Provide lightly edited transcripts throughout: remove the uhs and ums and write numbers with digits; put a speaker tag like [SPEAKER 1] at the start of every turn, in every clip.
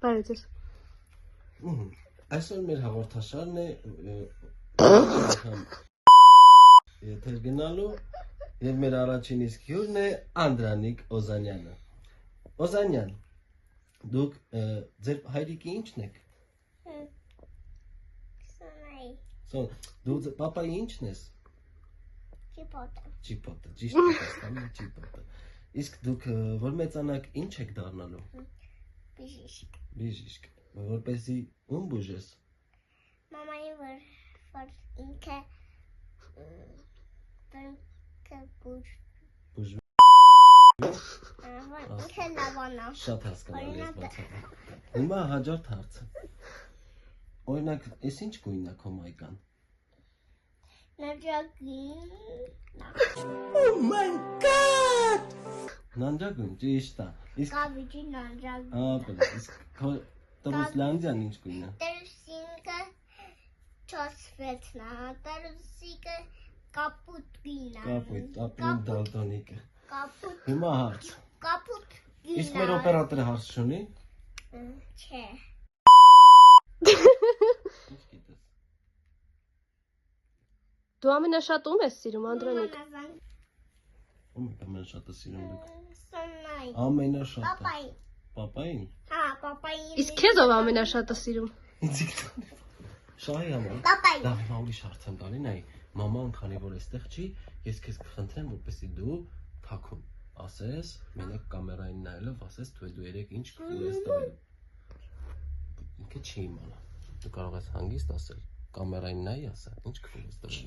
[SPEAKER 1] Բարև ձեզ։
[SPEAKER 2] Այսօր մեր հաղորդաշարն է եթեր գնալու եւ մեր առաջին իսկ հյուրն է Անդրանիկ Օզանյանը։ Օզանյան, դուք ձեր հայրիկի ինչն եք։ Դու պապայի ինչն ես։ Ճիպոտը, ճիշտ եք ասում, ճիպոտը։ Իսկ դուք որ մեծանաք ինչ եք դառնալու։ Բիժիշկ, որպեսզի ում բուժես։
[SPEAKER 3] Մամայի որ ինքը
[SPEAKER 2] Բուժվի։
[SPEAKER 3] ինքը լավանա։
[SPEAKER 2] Շատ հասկանալի ես բացատրում։ Հիմա հաջորդ հարցը։ Օրինակ, ես ինչ գույնն է քո մայկան։
[SPEAKER 3] Նանջագույն։
[SPEAKER 2] Oh my god! Նանջագույն, ճիշտ է։ Իսկ
[SPEAKER 3] Կավիճի նանջագույն։
[SPEAKER 2] բլա, իսկ քո Տրուսլանդիան ինչ գույն է։
[SPEAKER 3] Տրուսինքը չոսվեցնա, տրուսիկը կապուտ գույն է։
[SPEAKER 2] Կապույտ դալտոնիկը։
[SPEAKER 3] Կապուտ։
[SPEAKER 2] Հիմա հարց։
[SPEAKER 3] Կապուտ գույն է։
[SPEAKER 2] Իսկ մեր օպերատորը հարց չունի։
[SPEAKER 3] Չէ։
[SPEAKER 2] Ինչ գիտես։
[SPEAKER 1] Դու ամենաշատ ում ես սիրում, Անդրանիկ։
[SPEAKER 2] Ում եք ամենաշատը սիրում դուք։
[SPEAKER 3] Սոնային։
[SPEAKER 2] Ամենաշատը։
[SPEAKER 3] Պապային։
[SPEAKER 2] Պապային։
[SPEAKER 3] Հա, պապային։
[SPEAKER 1] Իսկ քեզ ով ամենաշատը սիրում։
[SPEAKER 2] Ինձ գիտեմ։ Շահի համար։
[SPEAKER 3] Պապային։
[SPEAKER 2] Լավ, հիմա ուրիշ հարց եմ տալի, նայ, մաման քանի որ այստեղ չի, ես քեզ կխնդրեմ, որպեսզի դու թաքուն ասես, մենակ կամերային նայելով ասես, դու երեք ինչ քուր ես տվել։ Ինքը չի իմանա։ Դու կարող ես հանգիստ ասել, կամերային նայ ասա, ինչ քուր ես տվել։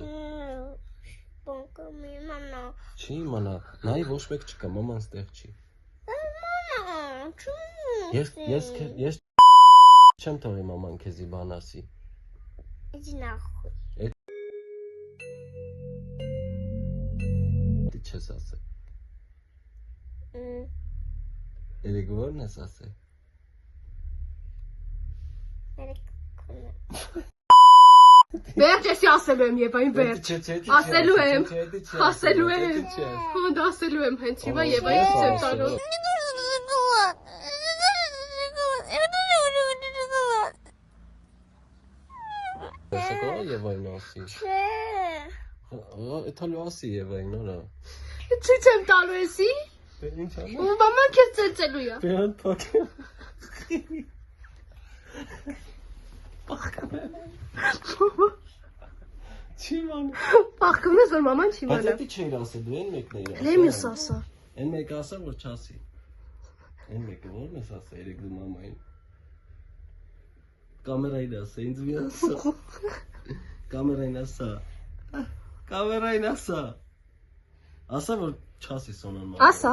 [SPEAKER 3] Բոնկը մի մանա։
[SPEAKER 2] Չի իմանա, նայ ոչ մեկ չկա, մաման ստեղ չի։ Ես չեմ թողի մաման քեզի բան ասի։
[SPEAKER 3] Իդի նախույ։
[SPEAKER 2] Դի չես ասել։ Երեք որն ես ասել։
[SPEAKER 1] Վերջ էսի ասելու եմ Եվային վերջ։ Ասելու եմ։ Ասելու եմ։ Հոն ասելու եմ հենց հիմա Եվային չեմ տալու։
[SPEAKER 2] Սակո Եվային ասի։
[SPEAKER 3] Չէ։
[SPEAKER 2] Էթալու ասի Եվային, նորա։
[SPEAKER 1] Ցույց եմ տալու էսի։
[SPEAKER 2] Ինչ անում։
[SPEAKER 1] Ու մաման քեզ ծեծելու է։
[SPEAKER 2] Բերան փակ։ Չի ման։
[SPEAKER 1] Պախկում ես որ մաման չի
[SPEAKER 2] Բայց
[SPEAKER 1] մանա։
[SPEAKER 2] էդի չէր ասել, դու են մեկն էիր ասել։
[SPEAKER 1] Լեմիս ասա։
[SPEAKER 2] Են մեկը ասա, որ չասի։ Են մեկը որն ես ասա, երեք դու մամային։ Կամերային ասա, ինձ մի ասա։ Կամերային ասա։ Կամերային ասա։ Ասա, որ չասի Սոնան մաման։
[SPEAKER 1] Ասա։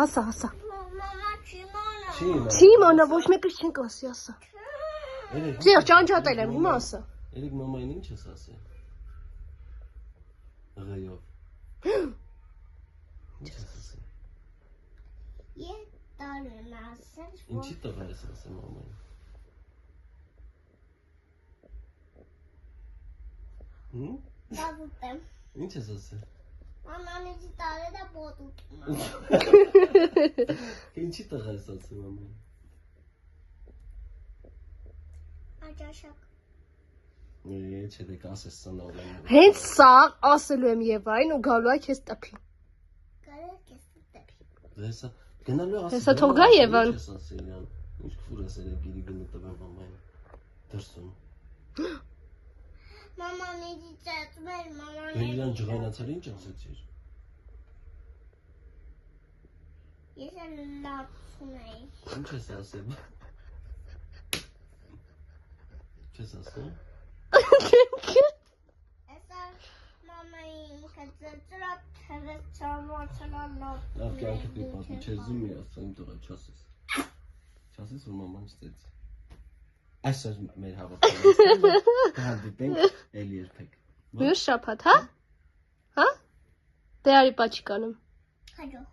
[SPEAKER 3] Մամա չի մանա։
[SPEAKER 2] Չի իմանա։
[SPEAKER 1] Չի մանա, ոչ մեկը չենք ասի, ասա։
[SPEAKER 2] Երեք
[SPEAKER 1] Ձեր ճանճատել եմ, հիմա ասա։
[SPEAKER 2] Երեք մամային ինչ ես ասել։ Ղեյով։ Ինչ ես ասել։
[SPEAKER 3] Ես տարին ասել։
[SPEAKER 2] Ինչի տղա ես ասել մամային։
[SPEAKER 3] Բավուտ եմ։
[SPEAKER 2] Ինչ ես ասել։
[SPEAKER 3] Մաման իդի տարել է բոտուտ։
[SPEAKER 2] Ինչի տղա ես ասել մամային։
[SPEAKER 3] Աջաշակ։
[SPEAKER 2] Չէ դեք ասես սնորեն։
[SPEAKER 1] Հենց սա ասելու եմ Եվային ու գալու է քեզ տպի։
[SPEAKER 3] Կարել կես տեպի։
[SPEAKER 2] Հեսա գնալու ասի։
[SPEAKER 1] Հեսա թող գա Եվան։
[SPEAKER 2] Ինչ ես ասել իրան։ Ինչ քուր ասել է գիրի գնու տվել մամային։ Դրսում։
[SPEAKER 3] Մաման իդի ծեծվել, մաման
[SPEAKER 2] Իրան ջղայնացել ինչ ասեցիր։
[SPEAKER 3] Ես էլ լացում էի։
[SPEAKER 2] Ինչ ես ասել։ Չես ասել։
[SPEAKER 3] Այսա մամային կծծրա թվեց չամացնա լավ։
[SPEAKER 2] Լավ կյանքդ մի պատմի, չես զում մի ասել իմ տղա չասես։ Չասես որ մաման չծեց։ Այսօր մեր հաղորդումը կհանդիպենք էլի երբեք։
[SPEAKER 1] Մյուս շաբաթ, հա։ Հա։ Դե արի պաչկանեմ։
[SPEAKER 3] Հաջող։